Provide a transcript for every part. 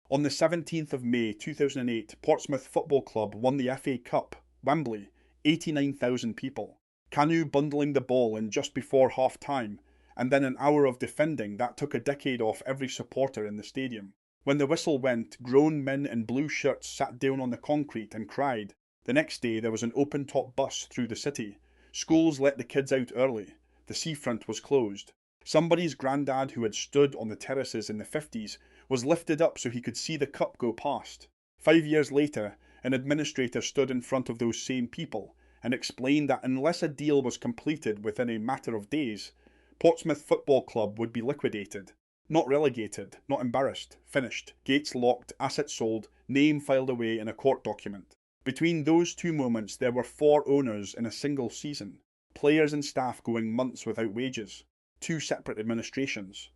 On the 17th of May 2008, Portsmouth Football Club won the FA Cup, Wembley, 89,000 people. Kanu bundling the ball in just before half-time, and then an hour of defending that took a decade off every supporter in the stadium. When the whistle went, grown men in blue shirts sat down on the concrete and cried. The next day there was an open-top bus through the city. Schools let the kids out early. The seafront was closed. Somebody's granddad who had stood on the terraces in the 50s was lifted up so he could see the cup go past. 5 years later, an administrator stood in front of those same people and explained that unless a deal was completed within a matter of days, Portsmouth Football Club would be liquidated. Not relegated, not embarrassed, finished, gates locked, assets sold, name filed away in a court document. Between those two moments there were 4 owners in a single season, players and staff going months without wages, 2 separate administrations.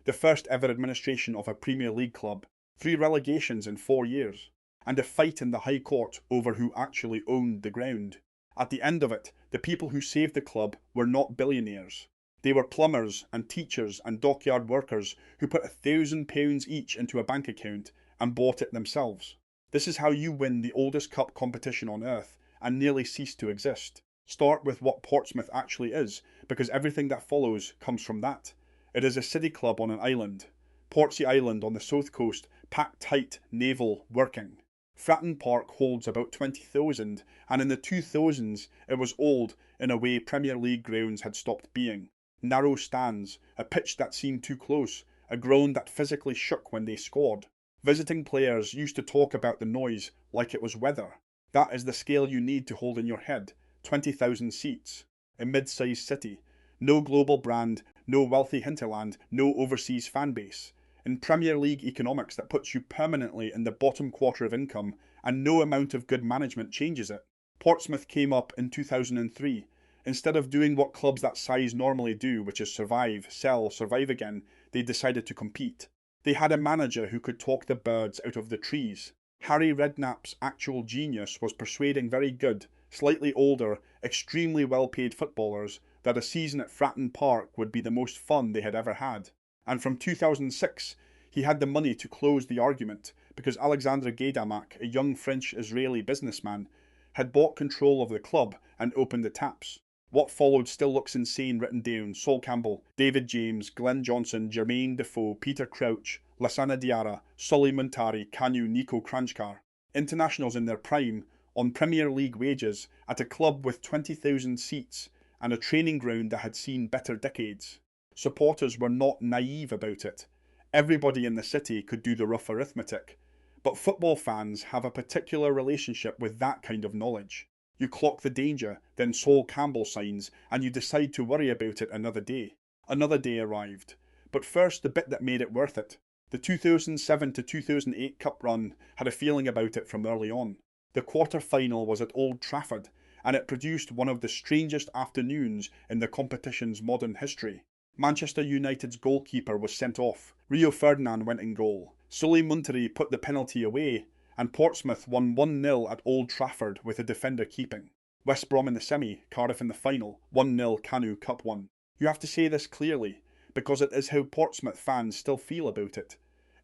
The first ever administration of a Premier League club, 3 relegations in 4 years, and a fight in the High Court over who actually owned the ground. At the end of it, the people who saved the club were not billionaires. They were plumbers and teachers and dockyard workers who put £1,000 each into a bank account and bought it themselves. This is how you win the oldest cup competition on earth and nearly cease to exist. Start with what Portsmouth actually is, because everything that follows comes from that. It is a city club on an island. Portsea Island on the south coast, packed tight, naval, working. Fratton Park holds about 20,000, and in the 2000s it was old in a way Premier League grounds had stopped being. Narrow stands, a pitch that seemed too close, a ground that physically shook when they scored. Visiting players used to talk about the noise like it was weather. That is the scale you need to hold in your head. 20,000 seats. A mid-sized city. No global brand, no wealthy hinterland, no overseas fan base. In Premier League economics that puts you permanently in the bottom quarter of income, and no amount of good management changes it. Portsmouth came up in 2003. Instead of doing what clubs that size normally do, which is survive, sell, survive again, they decided to compete. They had a manager who could talk the birds out of the trees. Harry Redknapp's actual genius was persuading very good, slightly older, extremely well-paid footballers that a season at Fratton Park would be the most fun they had ever had. And from 2006, he had the money to close the argument because Alexandre Gaydamak, a young French-Israeli businessman, had bought control of the club and opened the taps. What followed still looks insane written down. Sol Campbell, David James, Glenn Johnson, Jermaine Defoe, Peter Crouch, Lassana Diarra, Sulaiman Kanu, Nico Kranjkar. Internationals in their prime, on Premier League wages, at a club with 20,000 seats and a training ground that had seen better decades. Supporters were not naive about it. Everybody in the city could do the rough arithmetic. But football fans have a particular relationship with that kind of knowledge. You clock the danger, then Sol Campbell signs, and you decide to worry about it another day. Another day arrived. But first, the bit that made it worth it. The 2007 to 2008 Cup run had a feeling about it from early on. The quarter-final was at Old Trafford, and it produced one of the strangest afternoons in the competition's modern history. Manchester United's goalkeeper was sent off. Rio Ferdinand went in goal. Sulaiman Al Fahim put the penalty away, and Portsmouth won 1-0 at Old Trafford with a defender keeping. West Brom in the semi, Cardiff in the final, 1-0 Kanu Cup won. You have to say this clearly, because it is how Portsmouth fans still feel about it.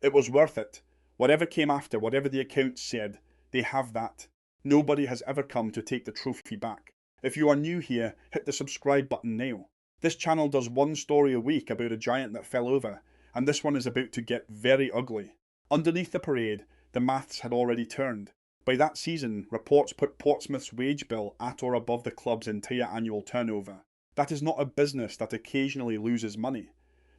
It was worth it. Whatever came after, whatever the accounts said, they have that. Nobody has ever come to take the trophy back. If you are new here, hit the subscribe button now. This channel does one story a week about a giant that fell over, and this one is about to get very ugly. Underneath the parade, the maths had already turned. By that season, reports put Portsmouth's wage bill at or above the club's entire annual turnover. That is not a business that occasionally loses money.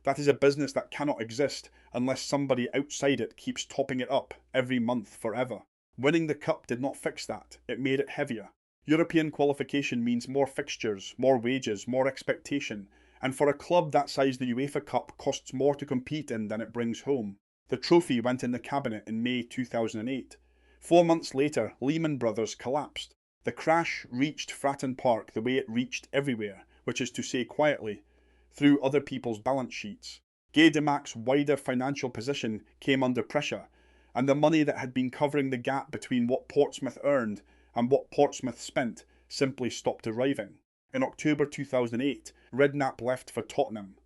That is a business that cannot exist unless somebody outside it keeps topping it up every month forever. Winning the cup did not fix that, it made it heavier. European qualification means more fixtures, more wages, more expectation, and for a club that size the UEFA Cup costs more to compete in than it brings home. The trophy went in the cabinet in May 2008. 4 months later, Lehman Brothers collapsed. The crash reached Fratton Park the way it reached everywhere, which is to say quietly, through other people's balance sheets. Gaydamak's wider financial position came under pressure, and the money that had been covering the gap between what Portsmouth earned and what Portsmouth spent simply stopped arriving. In October 2008, Redknapp left for Tottenham.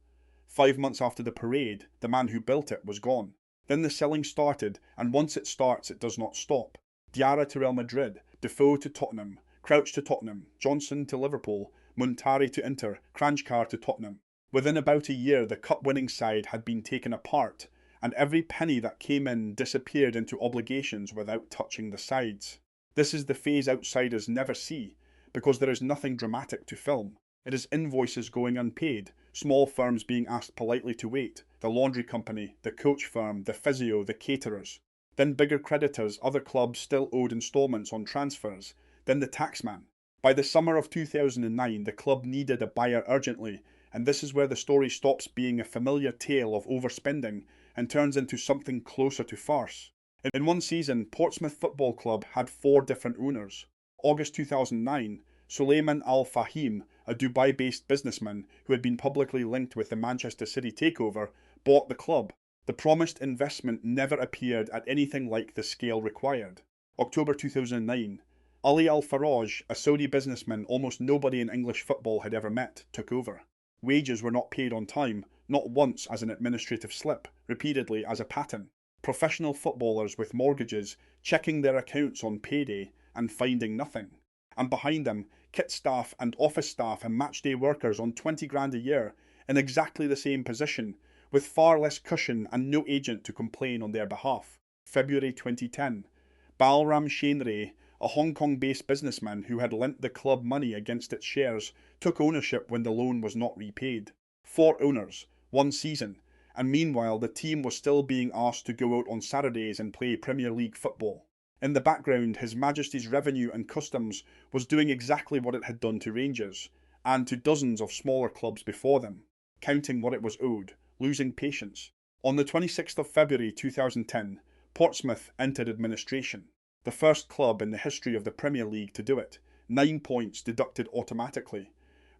5 months after the parade, the man who built it was gone. Then the selling started, and once it starts, it does not stop. Diarra to Real Madrid, Defoe to Tottenham, Crouch to Tottenham, Johnson to Liverpool, Montari to Inter, Kranjkar to Tottenham. Within about a year, the cup-winning side had been taken apart, and every penny that came in disappeared into obligations without touching the sides. This is the phase outsiders never see, because there is nothing dramatic to film. It is invoices going unpaid, small firms being asked politely to wait, the laundry company, the coach firm, the physio, the caterers. Then bigger creditors, other clubs still owed instalments on transfers, then the taxman. By the summer of 2009, the club needed a buyer urgently, and this is where the story stops being a familiar tale of overspending and turns into something closer to farce. In one season, Portsmouth Football Club had 4 different owners. August 2009, Sulaiman Al Fahim, a Dubai-based businessman who had been publicly linked with the Manchester City takeover, bought the club. The promised investment never appeared at anything like the scale required. October 2009, Ali Al Faraj, a Saudi businessman almost nobody in English football had ever met, took over. Wages were not paid on time, not once as an administrative slip, repeatedly as a pattern. Professional footballers with mortgages checking their accounts on payday and finding nothing. And behind them, kit staff and office staff and matchday workers on 20 grand a year in exactly the same position, with far less cushion and no agent to complain on their behalf. February 2010. Balram Chainrai, a Hong Kong-based businessman who had lent the club money against its shares, took ownership when the loan was not repaid. 4 owners, 1 season, and meanwhile the team was still being asked to go out on Saturdays and play Premier League football. In the background, His Majesty's Revenue and Customs was doing exactly what it had done to Rangers, and to dozens of smaller clubs before them, counting what it was owed, losing patience. On the 26th of February 2010, Portsmouth entered administration, the first club in the history of the Premier League to do it, 9 points deducted automatically.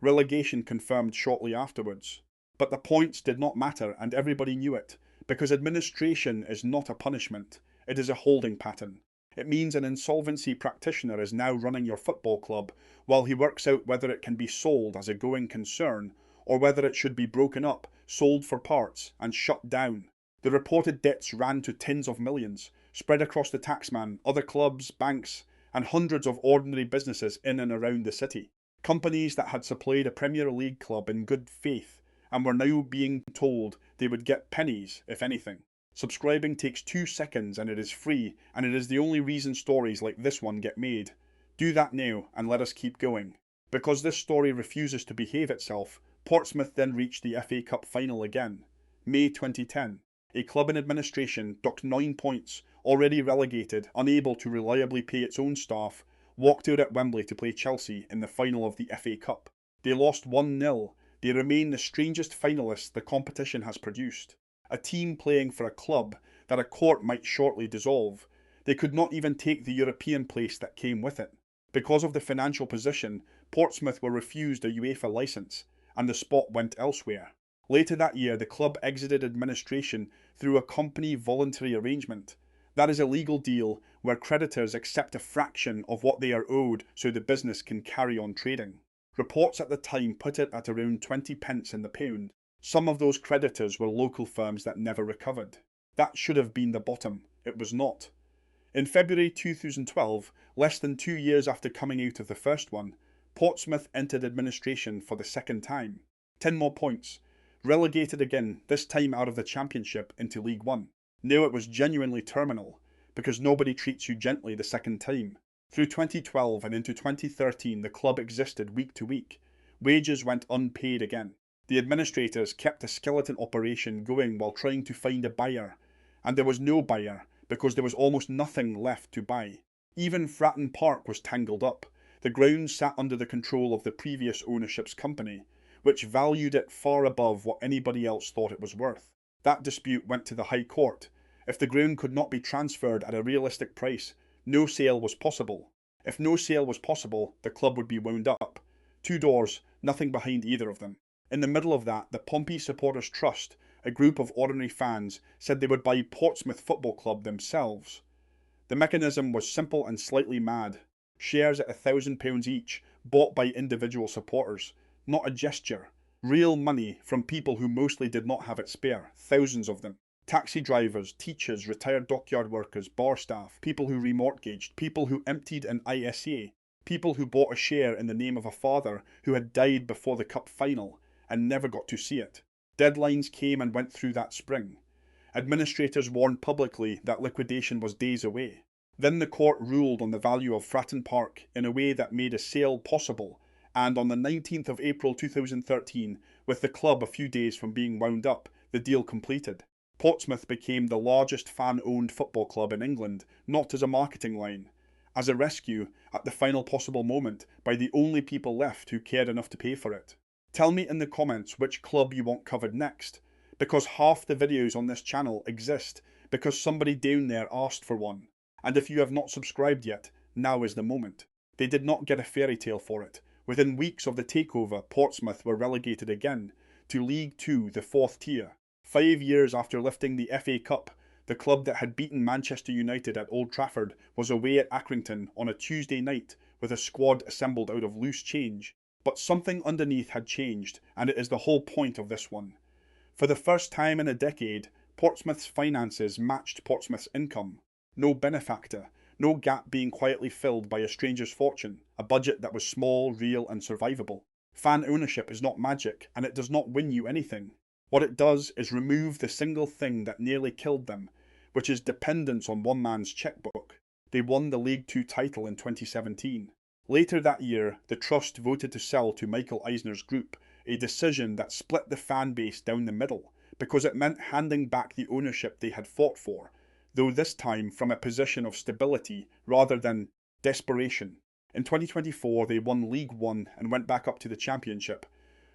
Relegation confirmed shortly afterwards. But the points did not matter, and everybody knew it, because administration is not a punishment, it is a holding pattern. It means an insolvency practitioner is now running your football club while he works out whether it can be sold as a going concern or whether it should be broken up, sold for parts, and shut down. The reported debts ran to tens of millions, spread across the taxman, other clubs, banks, and hundreds of ordinary businesses in and around the city. Companies that had supplied a Premier League club in good faith and were now being told they would get pennies, if anything. Subscribing takes 2 seconds and it is free, and it is the only reason stories like this one get made. Do that now and let us keep going. Because this story refuses to behave itself, Portsmouth then reached the FA Cup final again. May 2010. A club in administration, docked 9 points, already relegated, unable to reliably pay its own staff, walked out at Wembley to play Chelsea in the final of the FA Cup. They lost 1-0. They remain the strangest finalists the competition has produced. A team playing for a club that a court might shortly dissolve. They could not even take the European place that came with it. Because of the financial position, Portsmouth were refused a UEFA licence, and the spot went elsewhere. Later that year, the club exited administration through a company voluntary arrangement. That is a legal deal where creditors accept a fraction of what they are owed so the business can carry on trading. Reports at the time put it at around 20 pence in the pound. Some of those creditors were local firms that never recovered. That should have been the bottom. It was not. In February 2012, less than 2 years after coming out of the first one, Portsmouth entered administration for the second time. 10 more points. Relegated again, this time out of the Championship into League One. Now it was genuinely terminal, because nobody treats you gently the second time. Through 2012 and into 2013, the club existed week to week. Wages went unpaid again. The administrators kept a skeleton operation going while trying to find a buyer, and there was no buyer because there was almost nothing left to buy. Even Fratton Park was tangled up. The ground sat under the control of the previous ownership's company, which valued it far above what anybody else thought it was worth. That dispute went to the High Court. If the ground could not be transferred at a realistic price, no sale was possible. If no sale was possible, the club would be wound up. 2 doors, nothing behind either of them. In the middle of that, the Pompey Supporters Trust, a group of ordinary fans, said they would buy Portsmouth Football Club themselves. The mechanism was simple and slightly mad. Shares at £1,000 each, bought by individual supporters. Not a gesture. Real money from people who mostly did not have it spare, thousands of them. Taxi drivers, teachers, retired dockyard workers, bar staff, people who remortgaged, people who emptied an ISA, people who bought a share in the name of a father who had died before the cup final and never got to see it. Deadlines came and went through that spring. Administrators warned publicly that liquidation was days away. Then the court ruled on the value of Fratton Park in a way that made a sale possible, and on the 19th of April 2013, with the club a few days from being wound up, the deal completed. Portsmouth became the largest fan-owned football club in England, not as a marketing line, as a rescue at the final possible moment by the only people left who cared enough to pay for it. Tell me in the comments which club you want covered next, because half the videos on this channel exist because somebody down there asked for one. And if you have not subscribed yet, now is the moment. They did not get a fairy tale for it. Within weeks of the takeover, Portsmouth were relegated again to League Two, the 4th tier. 5 years after lifting the FA Cup, the club that had beaten Manchester United at Old Trafford was away at Accrington on a Tuesday night with a squad assembled out of loose change. But something underneath had changed, and it is the whole point of this one. For the first time in a decade, Portsmouth's finances matched Portsmouth's income. No benefactor, no gap being quietly filled by a stranger's fortune, a budget that was small, real and survivable. Fan ownership is not magic, and it does not win you anything. What it does is remove the single thing that nearly killed them, which is dependence on one man's chequebook. They won the League Two title in 2017. Later that year, the Trust voted to sell to Michael Eisner's group, a decision that split the fan base down the middle, because it meant handing back the ownership they had fought for, though this time from a position of stability rather than desperation. In 2024, they won League One and went back up to the Championship.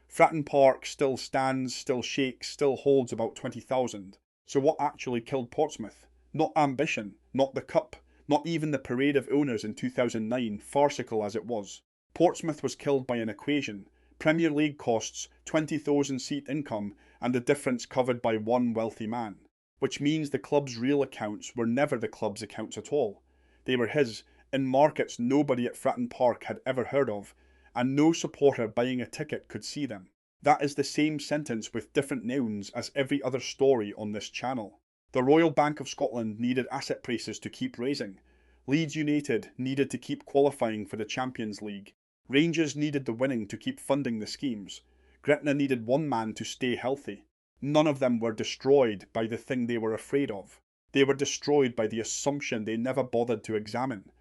Fratton Park still stands, still shakes, still holds about 20,000. So what actually killed Portsmouth? Not ambition, not the cup, not even the parade of owners in 2009, farcical as it was. Portsmouth was killed by an equation. Premier League costs, 20,000 seat income, and the difference covered by one wealthy man. Which means the club's real accounts were never the club's accounts at all. They were his, in markets nobody at Fratton Park had ever heard of, and no supporter buying a ticket could see them. That is the same sentence with different nouns as every other story on this channel. The Royal Bank of Scotland needed asset prices to keep raising. Leeds United needed to keep qualifying for the Champions League. Rangers needed the winning to keep funding the schemes. Gretna needed one man to stay healthy. None of them were destroyed by the thing they were afraid of. They were destroyed by the assumption they never bothered to examine,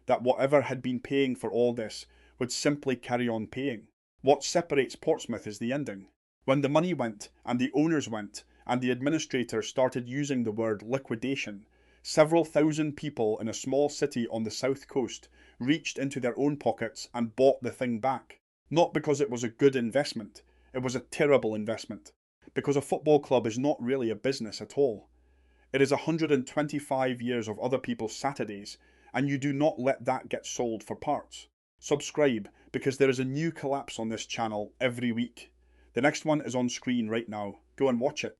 that whatever had been paying for all this would simply carry on paying. What separates Portsmouth is the ending. When the money went, and the owners went, and the administrators started using the word liquidation, several thousand people in a small city on the south coast reached into their own pockets and bought the thing back. Not because it was a good investment, it was a terrible investment. Because a football club is not really a business at all. It is 125 years of other people's Saturdays, and you do not let that get sold for parts. Subscribe, because there is a new collapse on this channel every week. The next one is on screen right now. Go and watch it.